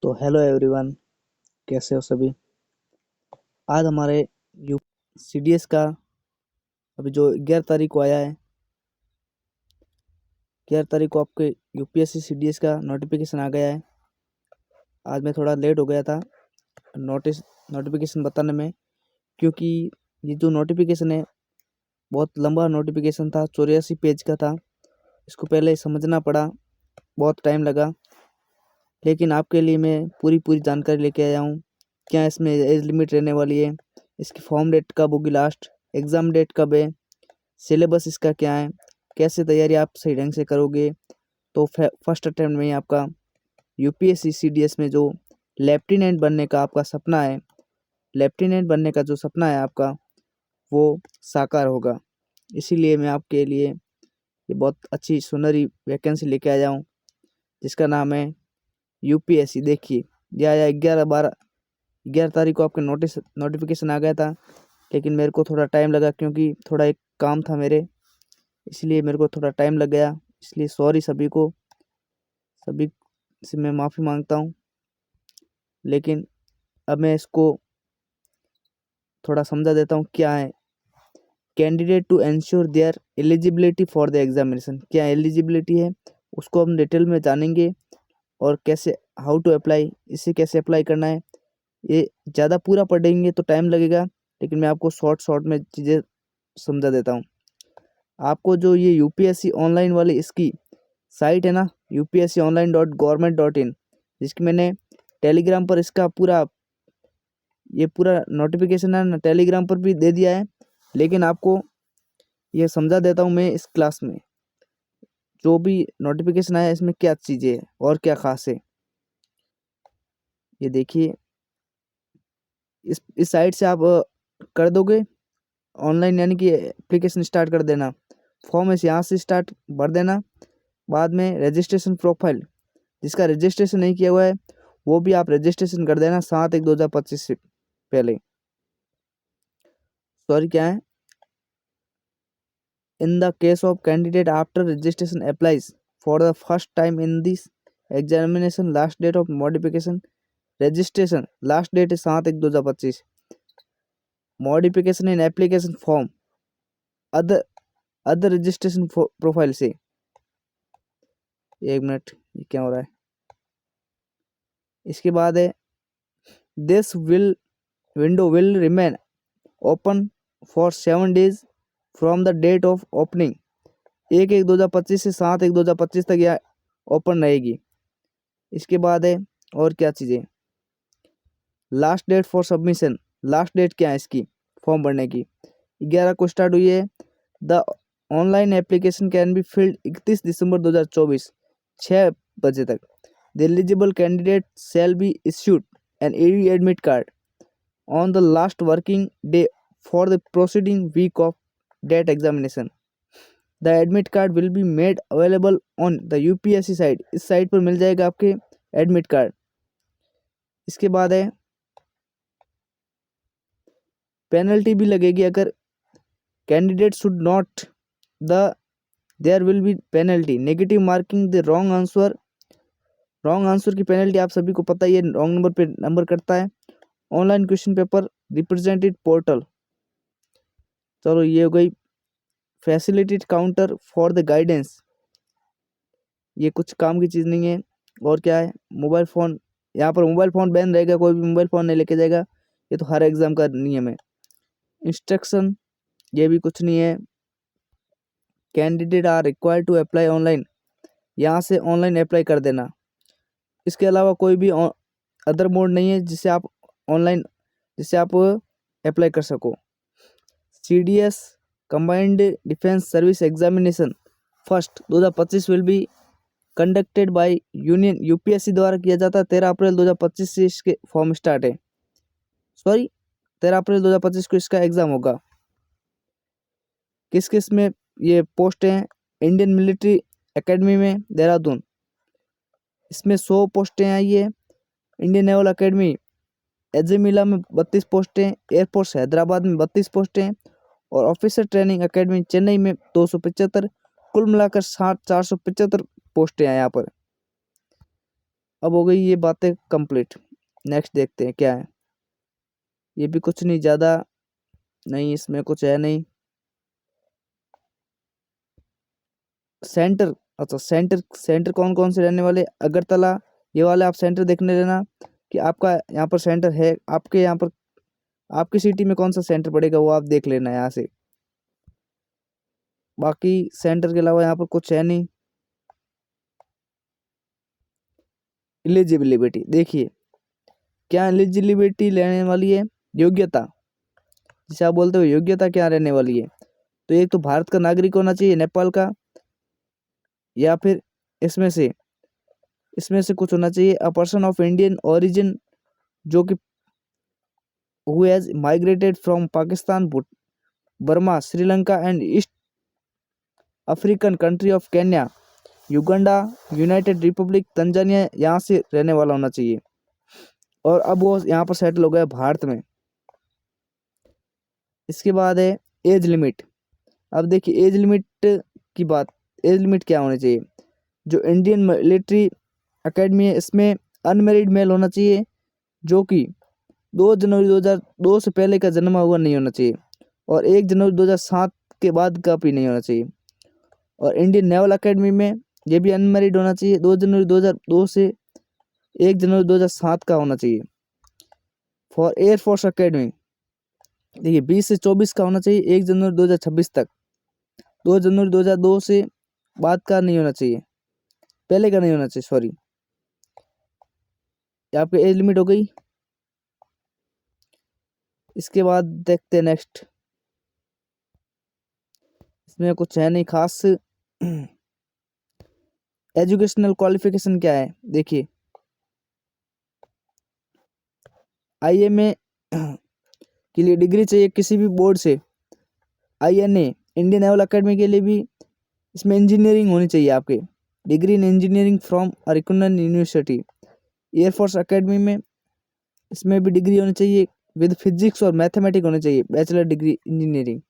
तो hello everyone, कैसे हो सभी। आज हमारे यू सीडीएस का अभी जो 11 तारीख को आया है, 11 तारीख को आपके यूपीएससी सीडीएस का नोटिफिकेशन आ गया है। आज मैं थोड़ा लेट हो गया था नोटिफिकेशन बताने में, क्योंकि ये जो नोटिफिकेशन है बहुत लंबा नोटिफिकेशन था, 84 पेज का था। इसको पहले समझना पड़ा, बहुत टाइम लगा, लेकिन आपके लिए मैं पूरी पूरी जानकारी लेके आया हूँ। क्या इसमें एज लिमिट रहने वाली है, इसकी फॉर्म डेट कब होगी, लास्ट एग्ज़ाम डेट कब है, सिलेबस इसका क्या है, कैसे तैयारी आप सही ढंग से करोगे। तो फर्स्ट अटेम्प्ट में ही आपका यूपीएससी सीडीएस में जो लेफ्टिनेंट बनने का आपका सपना है, लेफ्टिनेंट बनने का जो सपना है आपका, वो साकार होगा। इसीलिए मैं आपके लिए ये बहुत अच्छी सुनहरी वैकेंसी लेके आया हूँ, जिसका नाम है यूपीएससी। देखिए, यह आया 11 तारीख को आपके नोटिफिकेशन आ गया था, लेकिन मेरे को थोड़ा टाइम लगा, क्योंकि थोड़ा एक काम था मेरे, इसलिए मेरे को थोड़ा टाइम लग गया। इसलिए सॉरी सभी से मैं माफ़ी मांगता हूँ। लेकिन अब मैं इसको थोड़ा समझा देता हूँ क्या है। Candidate to ensure their eligibility for the examination, क्या एलिजिबिलिटी है उसको हम डिटेल में जानेंगे, और कैसे हाउ टू अप्लाई, इसे कैसे अप्लाई करना है। ये ज़्यादा पूरा पढ़ेंगे तो टाइम लगेगा, लेकिन मैं आपको शॉर्ट में चीज़ें समझा देता हूँ। आपको जो ये यूपीएससी ऑनलाइन वाली इसकी साइट है ना, upsconline.government.in, जिसकी मैंने टेलीग्राम पर इसका पूरा नोटिफिकेशन है ना, टेलीग्राम पर भी दे दिया है। लेकिन आपको ये समझा देता हूँ मैं इस क्लास में, जो भी नोटिफिकेशन आया इसमें क्या चीज़ें है और क्या खास है। ये देखिए, इस साइट से आप कर दोगे ऑनलाइन, यानी कि एप्लीकेशन स्टार्ट कर देना। फॉर्म इस यहाँ से स्टार्ट भर देना। बाद में रजिस्ट्रेशन प्रोफाइल, जिसका रजिस्ट्रेशन नहीं किया हुआ है वो भी आप रजिस्ट्रेशन कर देना 7/1/2025 से पहले। सॉरी, क्या है, in the case of candidate after registration applies for the first time in this examination, last date of modification registration, last date है 7/1/2025। Modification in application form other other registration profile से, एक minute, ये क्या हो रहा है। इसके बाद है this window will remain open for 7 days from the date of opening. 1/1/2025 से 7/1/2025 तक यह ओपन रहेगी। इसके बाद है और क्या चीज़ें, last date for submission, last date क्या है इसकी फॉर्म भरने की, 11 को स्टार्ट हुई है। The online application can be filled 31 दिसंबर 2024 6 बजे तक। The eligible candidate shall be issued an e admit card on the last working day for the preceding week of that examination. The admit card will be made available on the UPSC site. इस site पर मिल जाएगा आपके admit card. इसके बाद है penalty भी लगेगी अगर candidate should not the there will be penalty negative marking the wrong answer की पेनल्टी आप सभी को पता ही है, रॉन्ग नंबर पे नंबर कटता है। Online question paper represented portal, चलो ये हो गई। Facilitated counter for the guidance, ये कुछ काम की चीज़ नहीं है। और क्या है, मोबाइल फ़ोन, यहाँ पर मोबाइल फ़ोन बैन रहेगा, कोई भी मोबाइल फ़ोन नहीं लेके जाएगा, ये तो हर एग्ज़ाम का नियम है। इंस्ट्रक्शन, ये भी कुछ नहीं है। Candidate are required to apply online, यहाँ से ऑनलाइन अप्लाई कर देना। इसके अलावा कोई भी अदर मोड नहीं है जिससे आप अप्लाई कर सको। CDS combined defence service examination first 2025 will be conducted by union, UPSC द्वारा किया जाता है। 13 अप्रैल 2025 से इसके फॉर्म स्टार्ट है, सॉरी 13 अप्रैल 2025 को इसका एग्जाम होगा। किस किस में ये पोस्ट हैं, इंडियन मिलिट्री एकेडमी में देहरादून, इसमें 100 पोस्टें आई है। इंडियन नेवल एकेडमी एजेमिला में 32 पोस्टें, एयरफोर्स हैदराबाद में 32 पोस्टें, और ऑफिसर ट्रेनिंग एकेडमी चेन्नई में 275। कुल मिलाकर 475 पोस्टें हैं यहाँ पर। अब हो गई ये बातें कंप्लीट। नेक्स्ट देखते हैं क्या है। ये भी कुछ नहीं ज़्यादा, नहीं इसमें कुछ है नहीं। सेंटर, अच्छा सेंटर, सेंटर कौन कौन से रहने वाले, अगरतला, ये वाले आप सेंटर देखने लेना कि आपका यहाँ पर सेंटर है, आपके यहाँ पर आपकी सिटी में कौन सा सेंटर पड़ेगा वो आप देख लेना यहाँ से। बाकी सेंटर के अलावा यहाँ पर कुछ है नहीं। एलिजिबिलिटी देखिए, क्या एलिजिबिलिटी लेने वाली है, योग्यता, जिसे आप बोलते हो योग्यता क्या रहने वाली है। तो एक तो भारत का नागरिक होना चाहिए, नेपाल का, या फिर इसमें से कुछ होना चाहिए, a person of Indian origin जो कि who has migrated from Pakistan, Burma, Sri Lanka and east African country of Kenya, Uganda, United Republic, Tanzania, यहाँ से रहने वाला होना चाहिए। और अब वो यहाँ पर सेटल हो गया भारत में। इसके बाद है एज लिमिट। अब देखिए एज लिमिट की बात, एज लिमिट क्या होनी चाहिए। जो इंडियन मिलिट्री एकेडमी है इसमें अनमेरिड मेल होना चाहिए, जो कि 2 जनवरी 2002 से पहले का जन्मा हुआ नहीं होना चाहिए, और 1 जनवरी 2007 के बाद का भी नहीं होना चाहिए। और इंडियन नेवल एकेडमी में ये भी अनमेरिड होना चाहिए, 2 जनवरी 2002 से 1 जनवरी 2007 का होना चाहिए। फॉर एयरफोर्स एकेडमी देखिए 20 से 24 का होना चाहिए, 1 जनवरी 2026 तक, 2 जनवरी 2002 से बाद का नहीं होना चाहिए, पहले का नहीं होना चाहिए, सॉरी। ये आपकी एज लिमिट हो गई। इसके बाद देखते हैं नेक्स्ट, इसमें कुछ है नहीं खास। एजुकेशनल क्वालिफिकेशन क्या है देखिए, आईएमए के लिए डिग्री चाहिए किसी भी बोर्ड से, आईएनए इंडियन नेवल एकेडमी के लिए भी इसमें इंजीनियरिंग होनी चाहिए आपके, डिग्री इन इंजीनियरिंग फ्रॉम अरिकुनन यूनिवर्सिटी। एयरफोर्स एकेडमी में इसमें भी डिग्री होनी चाहिए विद फिजिक्स और मैथमेटिक्स होनी चाहिए, bachelor degree engineering.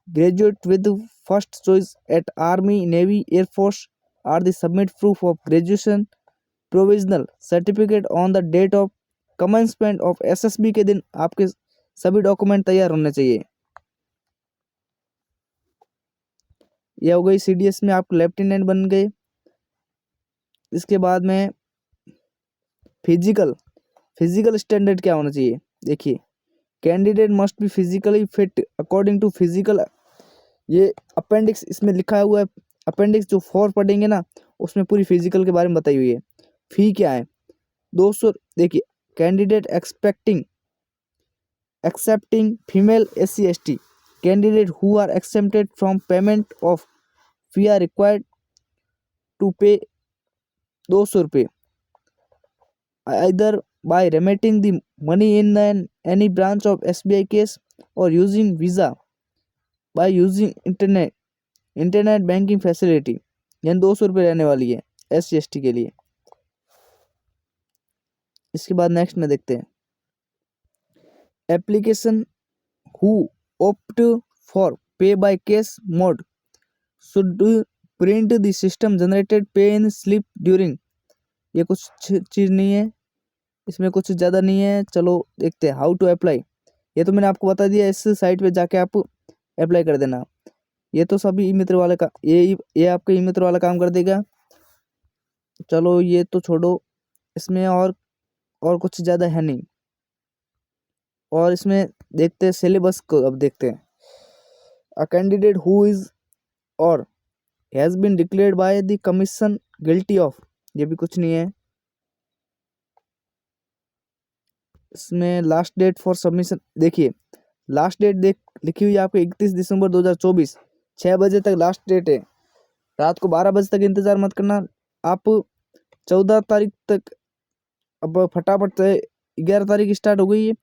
Graduate with first choice at army, navy, air force are the submit proof of graduation provisional certificate on the date of commencement of SSB के दिन आपके सभी डॉक्यूमेंट तैयार होने चाहिए। यह हो गई सीडीएस में आप लेफ्टिनेंट बन गए। इसके बाद में फिजिकल, फिजिकल स्टैंडर्ड क्या होना चाहिए देखिए, candidate must be physically fit according to physical, ये अपेंडिक्स इसमें लिखा हुआ है, अपेंडिक्स जो 4 पढ़ेंगे ना उसमें पूरी फिजिकल के बारे में बताई हुई है। फी क्या है 200, देखिए candidate excepting female SC/ST candidate who are excepted from payment of fee are required to pay 200 रुपये either by remitting the money in any branch of SBI case or using Visa by using internet banking facility, यानी 200 रुपये रहने वाली है SC/ST के लिए। इसके बाद नेक्स्ट में देखते हैं, एप्लीकेशन हु opt फॉर पे by cash mode should print the system generated पे इन स्लिप ड्यूरिंग, ये कुछ चीज़ नहीं है, इसमें कुछ ज़्यादा नहीं है। चलो देखते हैं हाउ टू अप्लाई, ये तो मैंने आपको बता दिया, इस साइट पे जाके आप अप्लाई कर देना। ये तो सभी ई मित्र वाले का, ये आपका ई मित्र वाला काम कर देगा। चलो ये तो छोड़ो, इसमें और कुछ ज़्यादा है नहीं। और इसमें देखते हैं सिलेबस को, अब देखते हैं, a candidate who is or has been declared by the commission guilty of, ये भी कुछ नहीं है। इसमें लास्ट डेट फॉर सबमिशन देखिए, लास्ट डेट देख लिखी हुई है आपको 31 दिसंबर 2024, 6 बजे तक लास्ट डेट है। रात को 12 बजे तक इंतज़ार मत करना, आप 14 तारीख तक, अब फटाफट से 11 तारीख स्टार्ट हो गई है,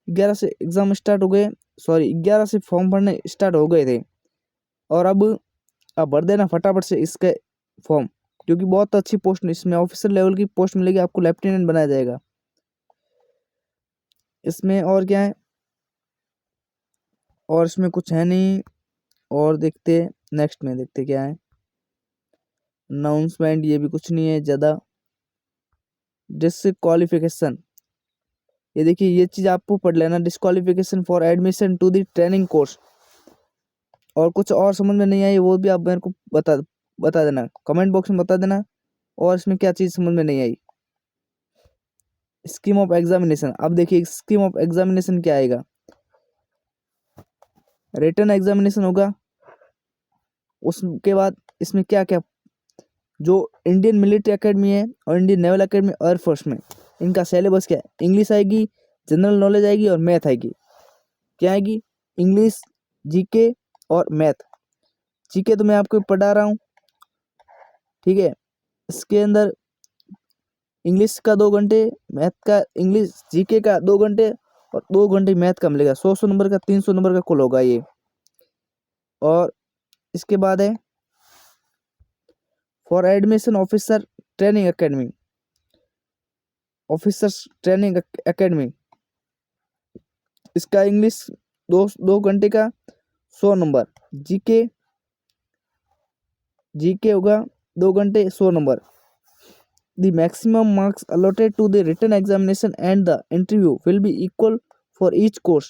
11 से एग्ज़ाम स्टार्ट हो गए, सॉरी 11 से फॉर्म भरने स्टार्ट हो गए थे। और अब भर देना फटाफट से इसके फॉर्म, क्योंकि बहुत अच्छी पोस्ट इसमें ऑफिसर लेवल की पोस्ट मिलेगी आपको, लेफ्टिनेंट बनाया जाएगा। इसमें और क्या है, और इसमें कुछ है नहीं। और देखते नेक्स्ट में देखते क्या है, अनाउंसमेंट, ये भी कुछ नहीं है ज़्यादा। डिसक्वालिफिकेशन, ये देखिए ये चीज़ आपको पढ़ लेना, disqualification for admission to the training course. और कुछ और समझ में नहीं आई वो भी आप मेरे को बता देना, कमेंट बॉक्स में बता देना। और इसमें क्या चीज़ समझ में नहीं आई। स्कीम ऑफ एग्जामिनेशन, अब देखिए स्कीम ऑफ एग्जामिनेशन क्या आएगा। रिटन एग्जामिनेशन होगा, उसके बाद इसमें क्या क्या जो इंडियन मिलिट्री एकेडमी है और इंडियन नेवल एकेडमी एयरफोर्स में, इनका सिलेबस क्या है। इंग्लिश आएगी, जनरल नॉलेज आएगी और मैथ आएगी। क्या आएगी? इंग्लिश, जीके और मैथ। जीके तो मैं आपको पढ़ा रहा हूँ, ठीक है। इसके अंदर इंग्लिश का 2 घंटे, मैथ का, इंग्लिश जीके का 2 घंटे और 2 घंटे मैथ का मिलेगा। 100 नंबर का, 300 नंबर का कुल होगा ये। और इसके बाद है for admission officer training academy, officers training academy, इसका इंग्लिश 2 घंटे का 100 नंबर, जीके होगा 2 घंटे 100 number. The maximum marks allotted to the written examination and the interview will be equal for each course.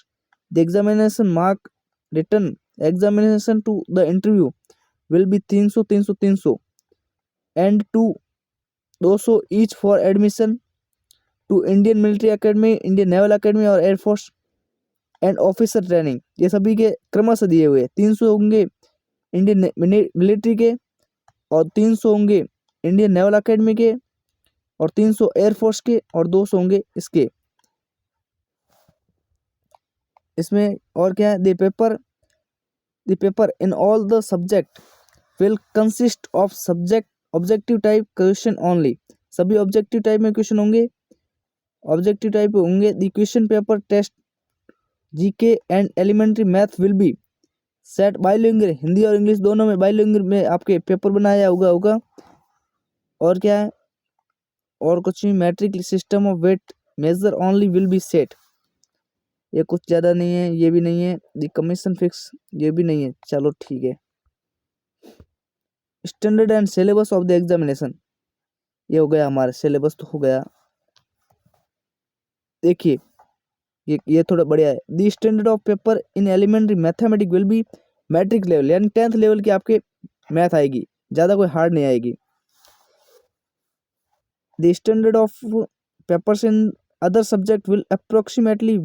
The examination mark written examination to the interview will be 300 300 300 and to 200 each for admission to Indian Military Academy, Indian Naval Academy और Air Force and officer training. ये सभी के क्रमशः दिए हुए 300 होंगे Indian military के और 300 होंगे इंडियन नेवल अकेडमी के और 300 एयरफोर्स के और 200 होंगे इसके। इसमें और क्या है, the paper in all the subject will consist of subject objective type question only. सभी ऑब्जेक्टिव टाइप में क्वेश्चन होंगे, ऑब्जेक्टिव टाइप होंगे। The question paper test GK and elementary math will be set bilingual, Hindi और English दोनों में bilingual में आपके paper बनाया होगा। और क्या है, और कुछ नहीं। Matric system of weight measure only will be set, ये कुछ ज़्यादा नहीं है, ये भी नहीं है। द कमीशन फिक्स, ये भी नहीं है। चलो ठीक है। Standard and syllabus of the examination, ये हो गया हमारा सिलेबस तो हो गया। देखिए ये थोड़ा बढ़िया है। The standard of paper in elementary mathematics will be matric level, यानी 10th लेवल की आपके मैथ आएगी, ज़्यादा कोई हार्ड नहीं आएगी। The standard of papers in other subject will approximately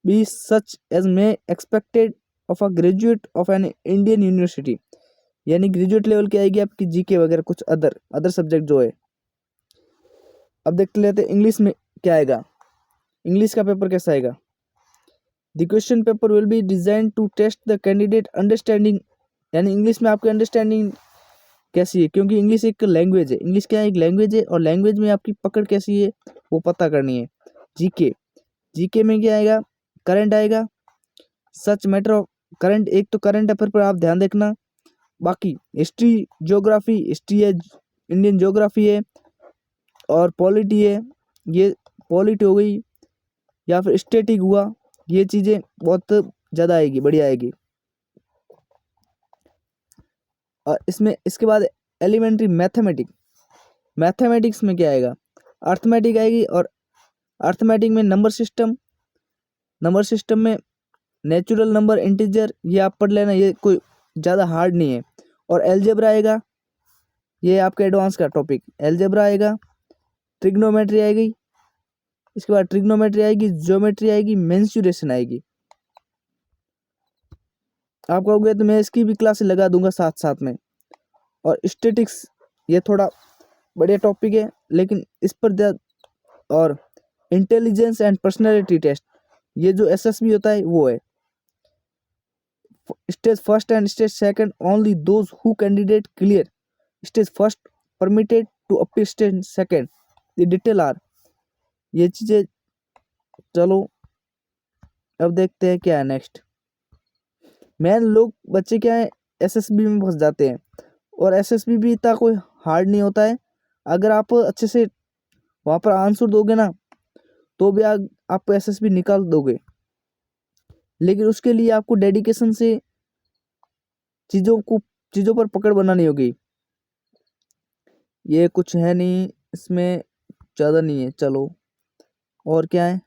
be such as may expected of a graduate of an Indian university, यानी graduate level की आएगी आपकी जीके वगैरह कुछ अदर सब्जेक्ट जो है। अब देख लेते हैं इंग्लिश में क्या आएगा, इंग्लिश का पेपर कैसा आएगा। The question paper will be design to test the candidate understanding, यानी इंग्लिश में आपकी अंडरस्टैंडिंग कैसी है, क्योंकि इंग्लिश एक लैंग्वेज है। इंग्लिश क्या है, एक लैंग्वेज है और लैंग्वेज में आपकी पकड़ कैसी है वो पता करनी है। जीके में क्या आएगा, करंट आएगा, सच मैटर ऑफ करंट, एक तो करंट अफेयर पर आप ध्यान देखना। बाकी हिस्ट्री ज्योग्राफी, हिस्ट्री है, इंडियन ज्योग्राफी है और पॉलिटी है, ये पॉलिटी हो गई या फिर स्टैटिक हुआ, ये चीज़ें बहुत ज़्यादा आएगी, बढ़िया आएगी। और इसमें इसके बाद एलिमेंट्री मैथमेटिक्स में क्या आएगा, अर्थमेटिक आएगी। और अर्थमेटिक में नंबर सिस्टम में नेचुरल नंबर, इंटीजर, ये आप पढ़ लेना, ये कोई ज़्यादा हार्ड नहीं है। और एलजेब्रा आएगा, ये आपका एडवांस का टॉपिक एलजेब्रा आएगा। ट्रिग्नोमेट्री आएगी, इसके बाद ट्रिग्नोमेट्री आएगी, ज्योमेट्री आएगी, मेंसुरेशन आएगी। आप कहोगे तो मैं इसकी भी क्लास लगा दूंगा साथ में। और स्टैटिक्स, ये थोड़ा बढ़िया टॉपिक है, लेकिन इस पर और इंटेलिजेंस एंड पर्सनैलिटी टेस्ट, ये जो एसएसबी होता है वो है। Stage first and stage second only those who candidate clear stage first permitted to appear stage second, the detail are, ये चीज़ें। चलो अब देखते हैं क्या है नेक्स्ट। मेन लोग बच्चे क्या है एसएसबी में फंस जाते हैं, और एसएसबी भी इतना कोई हार्ड नहीं होता है। अगर आप अच्छे से वहाँ पर आंसर दोगे ना तो भी आप एसएसबी निकाल दोगे, लेकिन उसके लिए आपको डेडिकेशन से चीज़ों पर पकड़ बनानी होगी। ये कुछ है नहीं इसमें, ज़्यादा नहीं है। चलो और क्या है,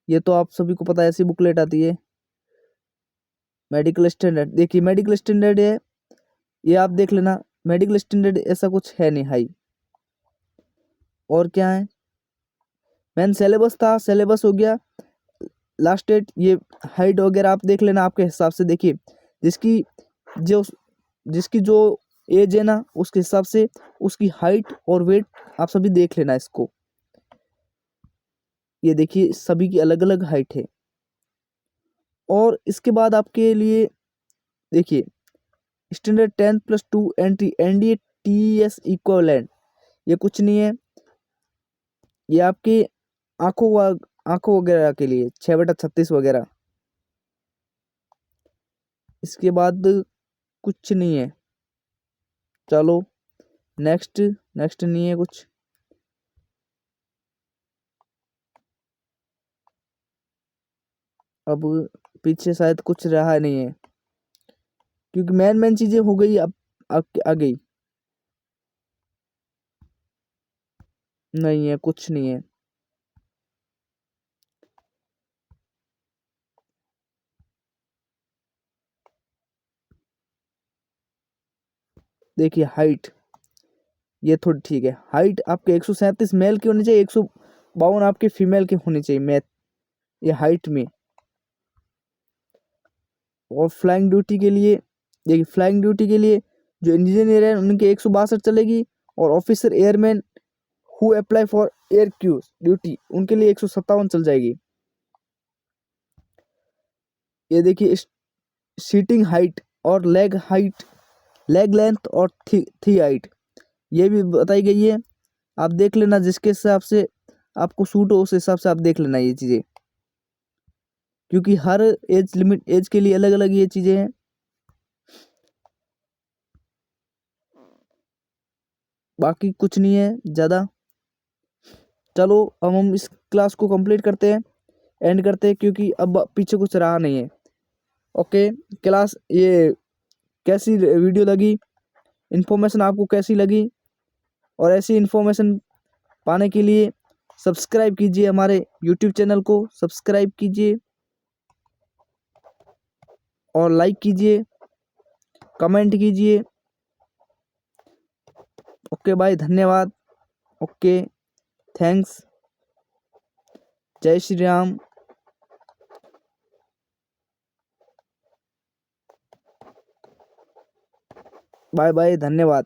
ये तो आप सभी को पता है, ऐसी बुकलेट आती है। मेडिकल स्टैंडर्ड, देखिए मेडिकल स्टैंडर्ड है, ये आप देख लेना। मेडिकल स्टैंडर्ड ऐसा कुछ है नहीं हाई। और क्या है, मैन सिलेबस था, सिलेबस हो गया। लास्ट डेट, ये हाइट वगैरह आप देख लेना आपके हिसाब से। देखिए जिसकी जो जिसकी जो एज है ना, उसके हिसाब से उसकी हाइट और वेट आप सभी देख लेना इसको। ये देखिए सभी की अलग अलग हाइट है। और इसके बाद आपके लिए देखिए standard 10+2 entry NDA TS equivalent, ये कुछ नहीं है, ये आपके आंखों वगैरह के लिए 6/36 वगैरह। इसके बाद कुछ नहीं है। चलो नेक्स्ट, नेक्स्ट नहीं है कुछ। अब पीछे शायद कुछ रहा नहीं है, क्योंकि मेन मेन चीजें हो गई। अब आ गई, नहीं है कुछ नहीं है। देखिए हाइट, ये थोड़ी ठीक है। हाइट आपके 137 मेल की होनी चाहिए, 152 आपके फीमेल की होनी चाहिए मैथ, ये हाइट में। और फ्लाइंग ड्यूटी के लिए, देखिए फ्लाइंग ड्यूटी के लिए जो इंजीनियर है उनके 162 चलेगी। और officer airman who apply for air crew duty, उनके लिए 157 चल जाएगी। ये देखिए सीटिंग हाइट और लेग हाइट, लेग लेंथ और थी हाइट, ये भी बताई गई है। आप देख लेना जिसके हिसाब से आपको सूट हो, उस हिसाब से आप देख लेना ये चीज़ें, क्योंकि हर एज लिमिट, एज के लिए अलग अलग ये चीज़ें हैं। बाकी कुछ नहीं है ज़्यादा। चलो अब हम इस क्लास को कंप्लीट करते हैं, एंड करते हैं, क्योंकि अब पीछे कुछ रहा नहीं है। ओके क्लास, ये कैसी वीडियो लगी, इन्फॉर्मेशन आपको कैसी लगी, और ऐसी इन्फॉर्मेशन पाने के लिए सब्सक्राइब कीजिए, हमारे यूट्यूब चैनल को सब्सक्राइब कीजिए और लाइक कीजिए, कमेंट कीजिए। ओके बाय, धन्यवाद। ओके, थैंक्स, जय श्री राम, बाय बाय, धन्यवाद।